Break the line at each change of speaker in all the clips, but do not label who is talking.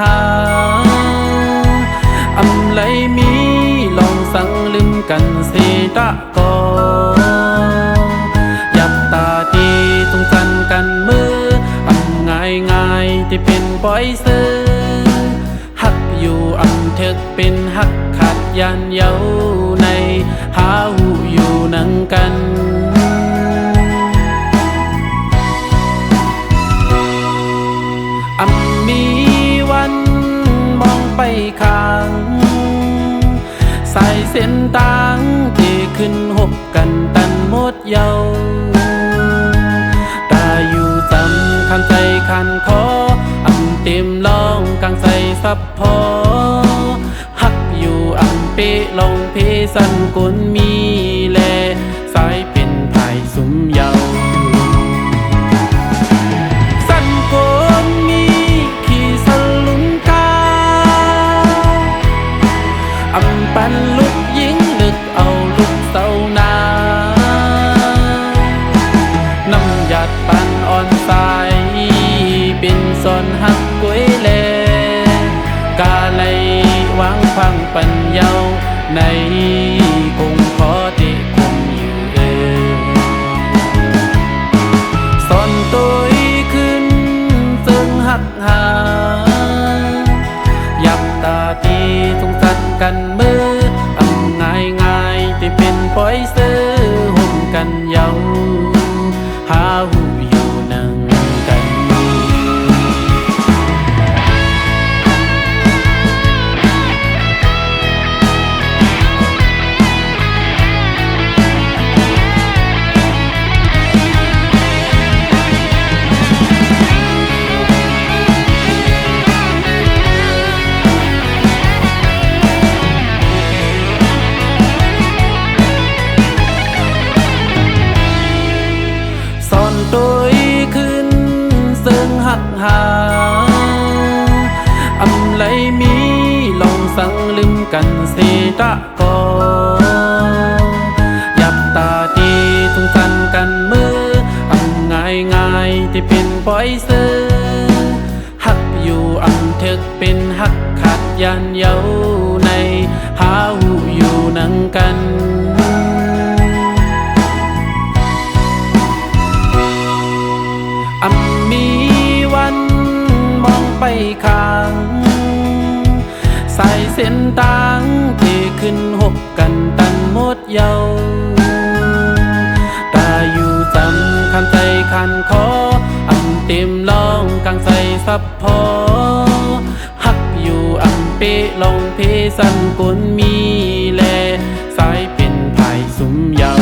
หาอำไลมีลองสั่งลืมกันเสตะกอยับตาทีตรงสันกันมืออำง่ายง่ายที่เป็นปล่อยซื้อหักอยู่อำเถิกเป็นหักขาดยันเย้าในหาหูอยู่นังกันอำมีวันมองไปข้างสายเส้นต่างที่ขึ้นหบกันตันหมดเยาตาอยู่จำคันใจคันคออำเต็มลองกลางใส่ซับพอหักอยู่อำเปลองเพสันกุนมีแลสายเป็นภายสุมเยาสันกุนมีขี่สันลุงกาอำปันลุกยิงลึกเอาลุกเศร้านาน้ำหยาดปันอ่อนสายเป็นซอนหักกวยแลกาไลวางพังปัญเยาในคงขอที่คงอยู่สอนตัวขึ้นซึ่งหักหายับตาที่สงสันกันมืออำง่ายง่ายที่เป็นปล่อยซื้อห่มกันเยาหาหูอยู่นังกันตัวขึ้นซึ่งหักหาอำไลมีลองสั่งลืมกันเสตะกอยับตาทีสงสันกันมืออำง่ายง่ายที่เป็นปล่อยซื้อหักอยู่อำเถิกเป็นหักขาดยันเย้าในหาหูอยู่นังกันอำมีวันมองไปข้างสายเส้นต่างที่ขึ้นหบกันตันหมดเยาตาอยู่จำคันใจคันคออำเต็มลองกลางใส่ซับพอหักอยู่อำเปลองเพสันกุนมีแลสายเป็นภายสุมเยา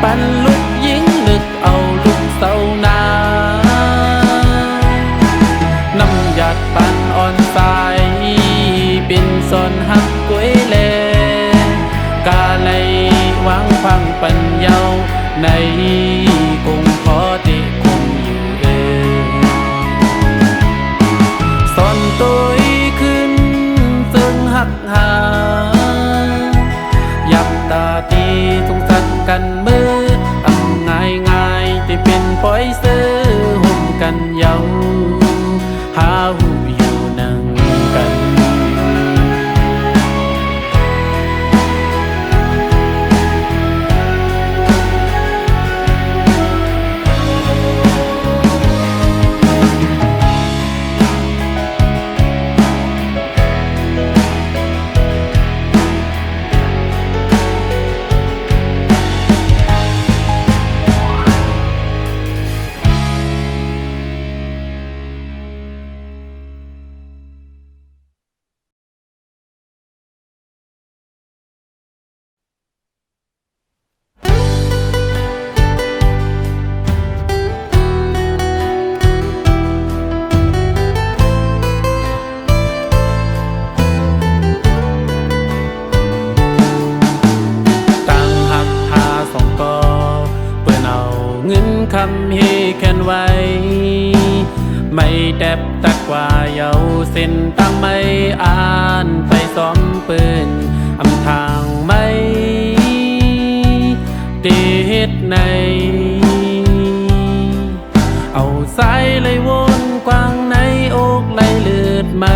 ปันลุกยิงลึกเอาลุกเศร้านาน้ำหยาดปันอ่อนสายเป็นซอนหักกวยแลกาไลวางพังปัญเยาในคงขอที่คงอยู่สอนตัวขึ้นซึ่งหักหายับตาที่สงสันกันมืออำง่ายง่ายที่เป็นปล่อยซื้อห่มกันเยาหาหูอยู่นังกันคำเฮแคนไว้ไม่แดบตักว่าเยาเส้นตั้งไม่อ่านไปซ้อมปืนอำทางไม่ ดในเอาสายไหลวนกว้างในอกไหลเลือดไหม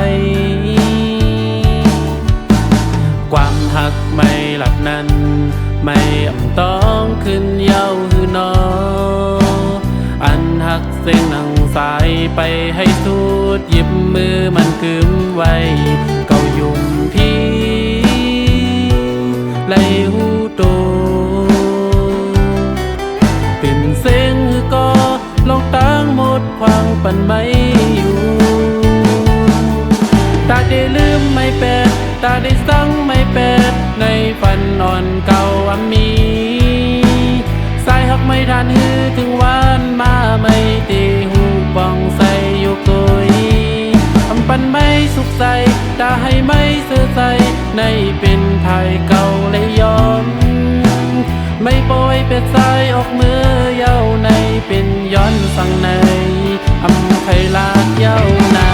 ความหักไม่หลับนั้นไม่ต้องขึ้นเย้าหือนออันหักเส้นนังสายไปให้สุดหยิบมือมันกึมไว้เกายุ่มพี่ไหลหูโตเป็นเส้นคือก็ลองตั้งหมดความปันไม่อยู่ตาได้ลืมไม่เป็ดตาได้สั่งไม่เป็ดในฝันนอนเก่ามีสายหักไม่ทันฮือถึงวันมาไม่ตีหูปองใส่อยู่กุยทำปันไม่สุขใจตาให้ไม่เสื่อใจในเป็นไทยเก่าเลยยอมไม่ปล่อยเป็ดสายออกมือเย้าในเป็นย้อนสั่งในไข่ลาดเย้านา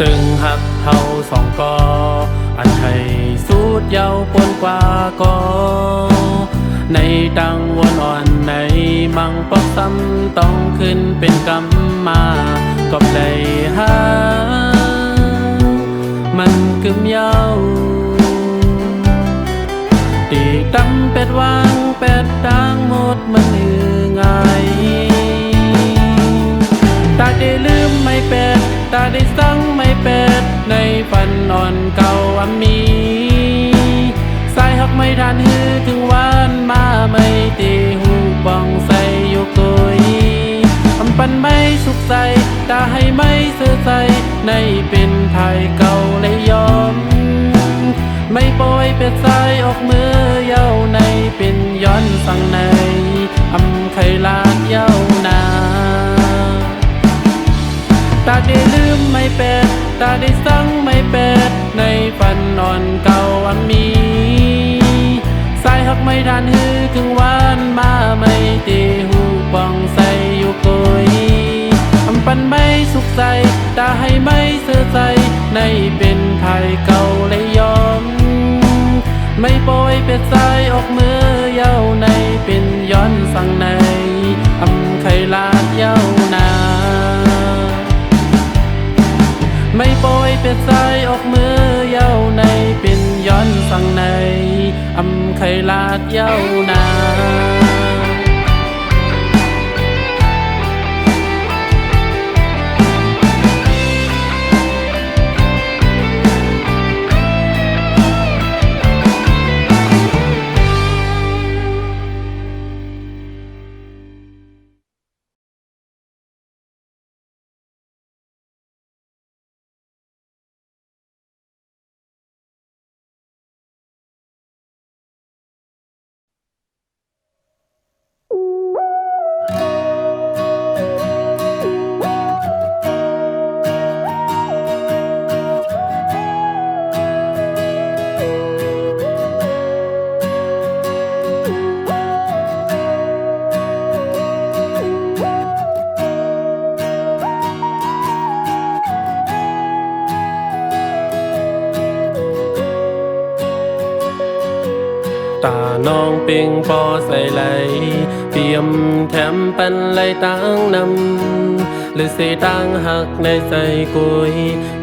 ซึ่งหักเฮาสองกออันให้สุดยาวปนกว่าก็ในดังวนอ่อนในมังปอกซ้ำต้องขึ้นเป็นกรรมมาก็ได้หามันกึมยาวตีดำเป็ดวางเป็ดดังหมดมันเหนื่อยง่ายตาได้ลืมไม่เป็ดตาได้สั่งไม่เป็ดในฝันนอนเก่ามีสายหักไม่ทันฮือถึงวันมาไม่ตีหูปองใส่อยู่กุยทำปันไม่สุขใจตาให้ไม่เสื่อใจในเป็นไทยเก่าเลยยอมไม่ปล่อยเป็ดสายออกมือเย้าในเป็นย้อนสั่งในไข่ลาดเย้านาตาได้ลืมไม่เป็ดตาได้สั่งไม่เป็ดในฝันนอนเก่ามีสายหักไม่ทันฮือถึงวันมาไม่ตีหูปองใส่อยู่กุยทำปันไม่สุขใจตาให้ไม่เสื่อใจในเป็นไทยเก่าเลยยอมไม่ปล่อยเป็ดสายออกมือเย้าในเป็นย้อนสั่งในไข่ลาดเย้านาไม่ปล่อยเป็ดสายออกมือเย้าในเป็นย้อนสั่งในไข่ลาดเย้านาตาน้องเป่งปอใส่ไหลเตรียมแถมปันไหลตั้งนำหรือเสตั้งหักในใจกุย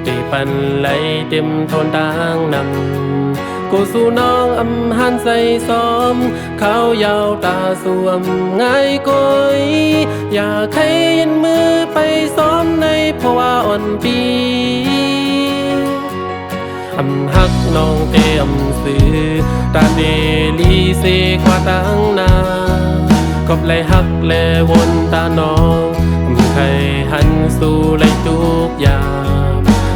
ตีปันไหลเต็มทนตั้งนำกูสู่น้องหันใส่ซ้อมเขายาวตาสวมง่ายกุยอยากให้ยินมือไปซ้อมในเพราะว่าอ่อนปีหักน้องเต็มสื่อตาเดลีเสกว่าตั้งนาก็เลยหักและวนตาน้องใครหันสู่เลยทุกอย่าง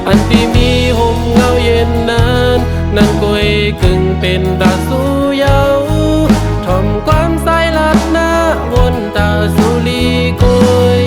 อันที่มีห่มเงาเย็นนั้นนั่งกุยกึ่งเป็นตาสู่เยาทอมความสายลัดหน้าวนตาสู่ลีกุย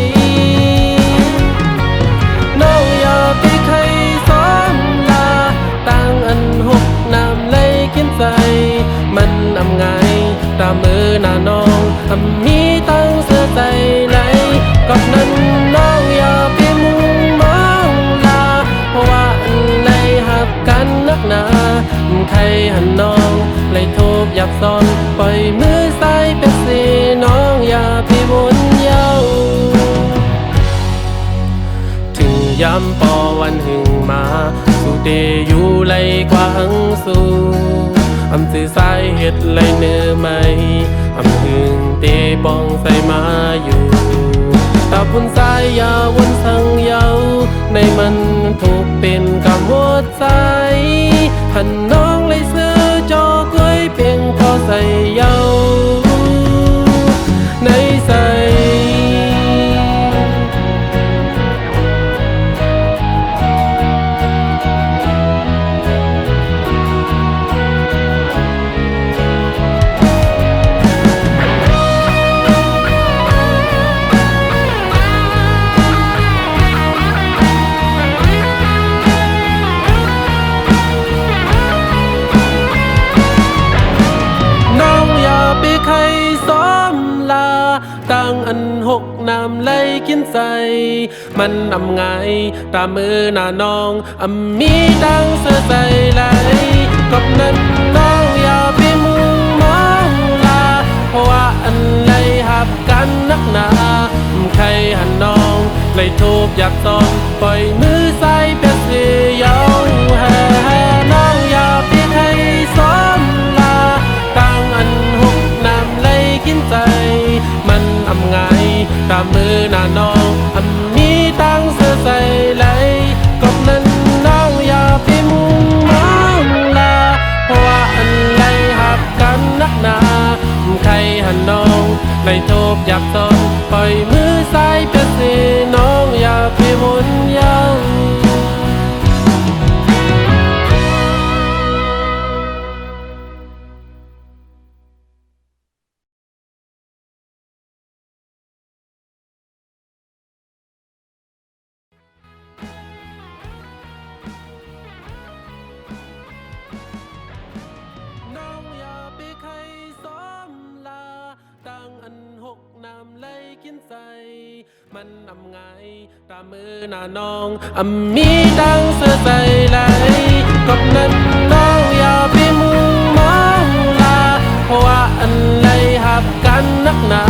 หันน้องเลยโทบอยากซ้อนปล่อยมือใส่เป็ดสีน้องอย่าไปวนเย้าถึงย้ำปอวันหึงมาสู่เดอยู่ไลกว้างสู่อำสื่อสายเห็ดไลเนื้อไหมอำหึงเตปองใส่มาอยู่ตาพุ่นสายยาวนสังเยาในมันถูกเป็นกำหมดใจหันน้องเลยซื้อจอกล้วยเพียงพอใส่เยาในใส่ตั้งอันหกน้ำไหลกินใส่มันอำไงตามมือหน้าน้องมีดังเสื้อใส่ไหลกับนั้นน้องอย่าไปมุ่งมองลาเพราะว่าอันไหลหับกันนักหนาใครหันน้องเลยทูบอยากซองปล่อยมือใส่เป็ดสียาวแห่น้องอย่าไปให้ซ้อมลาตั้งอันหกน้ำไหลกินใจมันอำไงตามมือหน้าน้องมีตังเสื้อใส่ไหลกบนั้นน้องอย่าไปมุ่งมองลาเพราะว่าอันไหลหักกันนักหนาใครหันน้องไหลโทบอยากซ้อนปล่อยมือใส่เป็ดสีน้องอย่าไปวนเย้ามันอำไงตามมือหน้าน้องมีดังเสื้อใส่ไหลกับนั้นน้องอย่าไปมุ่งมองลาเพราะว่าอันไหลหับกันนักหนา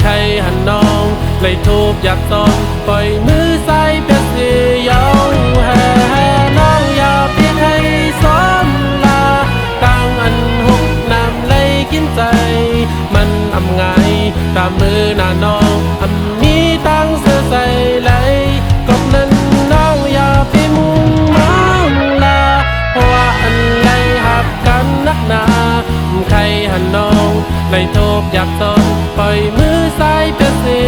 ใครหันน้องเลยทูบอยากซ้อนปล่อยมือใส่เป็ดสียาวแห่น้องอย่าไปให้ซ้อมลาตั้งอันหกน้ำไหลกินใจมันอำไงตามมือหน้าน้องมีตังเสื้อใส่ไหลกับนั้นน้องอย่าไปมุ่งมองลาเพราะว่าอันไหลหับกันนักหนาใครหันน้องเลยโทบอยากซ้อนปล่อยมือใส่เป็ดสี